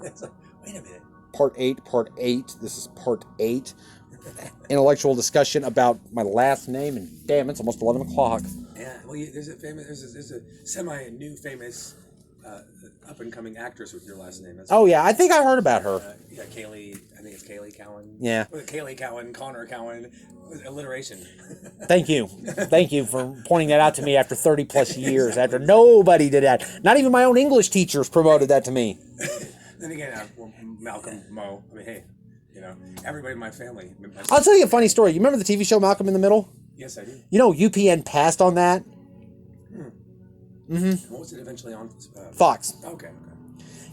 It's like, wait a minute. Part 8. This is part 8. Intellectual discussion about my last name, and damn, it's almost 11 o'clock. Yeah, well, there's a semi-new famous up-and-coming actress with your last name. Oh, yeah, I think I heard about her. Yeah, Kaylee, I think it's Kaylee Cowan. Yeah. Kaylee Cowan, Connor Cowan, alliteration. Thank you. Thank you for pointing that out to me after 30 plus years, after nobody did that. Not even my own English teachers promoted that to me. Then again, Malcolm, Mo, I mean, hey, everybody in my family. I'll tell you a funny story. You remember the TV show Malcolm in the Middle? Yes, I do. You know, UPN passed on that. Mm-hmm. What was it eventually on? Fox. Okay.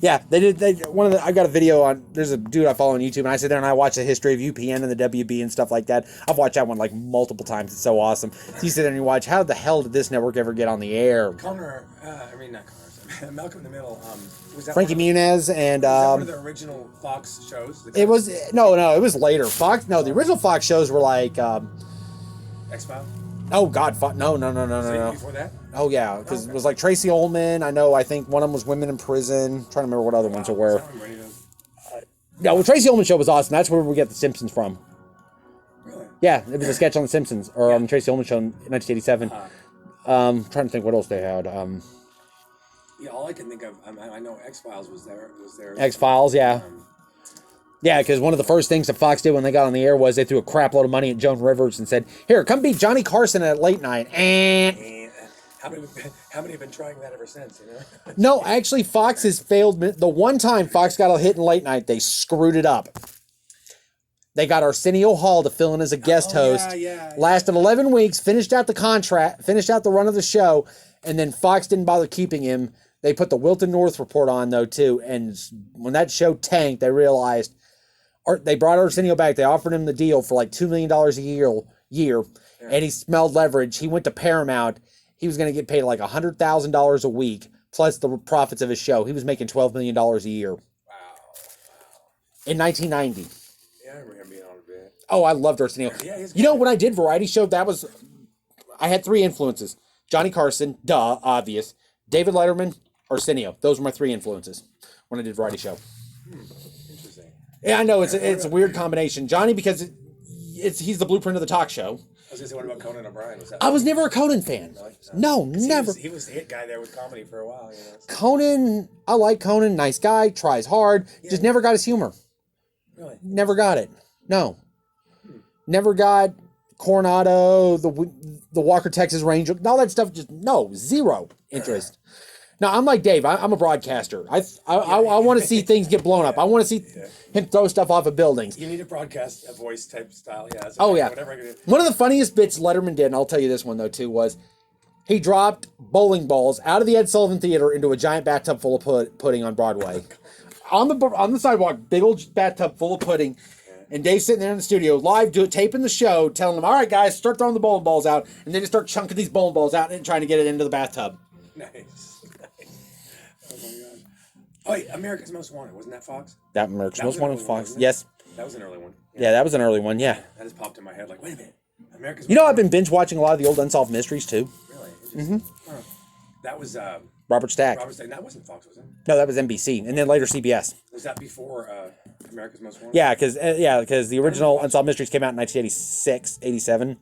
Yeah, they did. I got a video on. There's a dude I follow on YouTube, and I sit there and I watch the history of UPN and the WB and stuff like that. I've watched that one like multiple times. It's so awesome. So you sit there and you watch. How the hell did this network ever get on the air? Not Connor. Malcolm in the Middle. Was that Frankie Muniz and was that one of the original Fox shows? It was no, it was later. Fox. No, the original Fox shows were like X-Files. Oh God, no. Before that? Oh yeah, because it was like Tracy Ullman. I think one of them was Women in Prison. I'm trying to remember what other ones there were. Yeah, well, Tracy Ullman show was awesome. That's where we get The Simpsons from. Really? Yeah, it was a sketch on The Simpsons or on Tracy Ullman show in 1987. Trying to think what else they had. Yeah, all I can think of, I know X-Files was there. X-Files, yeah. Yeah, because one of the first things that Fox did when they got on the air was they threw a crap load of money at Joan Rivers and said, "Here, come beat Johnny Carson at late night." And how many have been trying that ever since? No, actually, Fox has failed. The one time Fox got a hit in late night, they screwed it up. They got Arsenio Hall to fill in as a guest host. Lasted 11 weeks, finished out the run of the show, and then Fox didn't bother keeping him. They put the Wilton North Report on, though, too. And when that show tanked, they realized, they brought Arsenio back. They offered him the deal for like $2 million a year, and he smelled leverage. He went to Paramount. He was going to get paid like $100,000 a week, plus the profits of his show. He was making $12 million a year. Wow. In 1990. Yeah, I remember him being on a bit. Oh, I loved Arsenio. Yeah, when I did variety show, I had 3 influences. Johnny Carson, obvious. David Letterman, Arsenio. Those were my 3 influences when I did variety show. Interesting. Yeah, I know it's a weird combination. Johnny, because he's the blueprint of the talk show. I was going to say, what about Conan O'Brien? I was never a Conan fan. No, never. He was the hit guy there with comedy for a while. Conan, I like Conan. Nice guy, tries hard. Just never got his humor. Really? Never got it. No. Never got Coronado, the Walker Texas Ranger, all that stuff. Just zero interest. Now I'm like Dave. I'm a broadcaster. I want to see things get blown up. I want to see him throw stuff off of buildings. You need a broadcast, a voice type style. Yeah. Whatever I can do. One of the funniest bits Letterman did, and I'll tell you this one though too, was he dropped bowling balls out of the Ed Sullivan Theater into a giant bathtub full of pudding on Broadway. On the sidewalk, big old bathtub full of pudding. And Dave's sitting there in the studio, live, taping the show, telling them, "All right, guys, start throwing the bowling balls out." And they just start chunking these bowling balls out and trying to get it into the bathtub. Nice. Oh, my God. Oh, wait, America's Most Wanted. Wasn't that Fox? That America's Most Wanted was Fox. Yes. That was an early one. Yeah, that was an early one, yeah. That just popped in my head like, wait a minute. America's I've been binge watching a lot of the old Unsolved Mysteries, too. Really? Huh. That was... Robert Stack. That wasn't Fox, was it? No, that was NBC, and then later CBS. Was that before America's Most Wanted? Yeah, because the original Unsolved Mysteries came out in 1986, 87.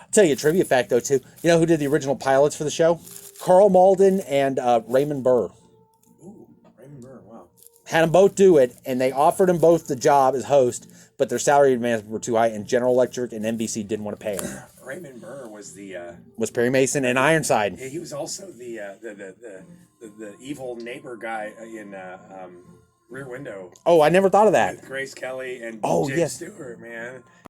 I'll tell you a trivia fact, though, too. You know who did the original pilots for the show? Carl Malden and Raymond Burr. Ooh, Raymond Burr, wow. Had them both do it, and they offered them both the job as host, but their salary demands were too high, and General Electric and NBC didn't want to pay them. Raymond Burr was was Perry Mason and Ironside. He was also the evil neighbor guy in Rear Window. Oh, I never thought of that. With Grace Kelly and Jake Stewart, man.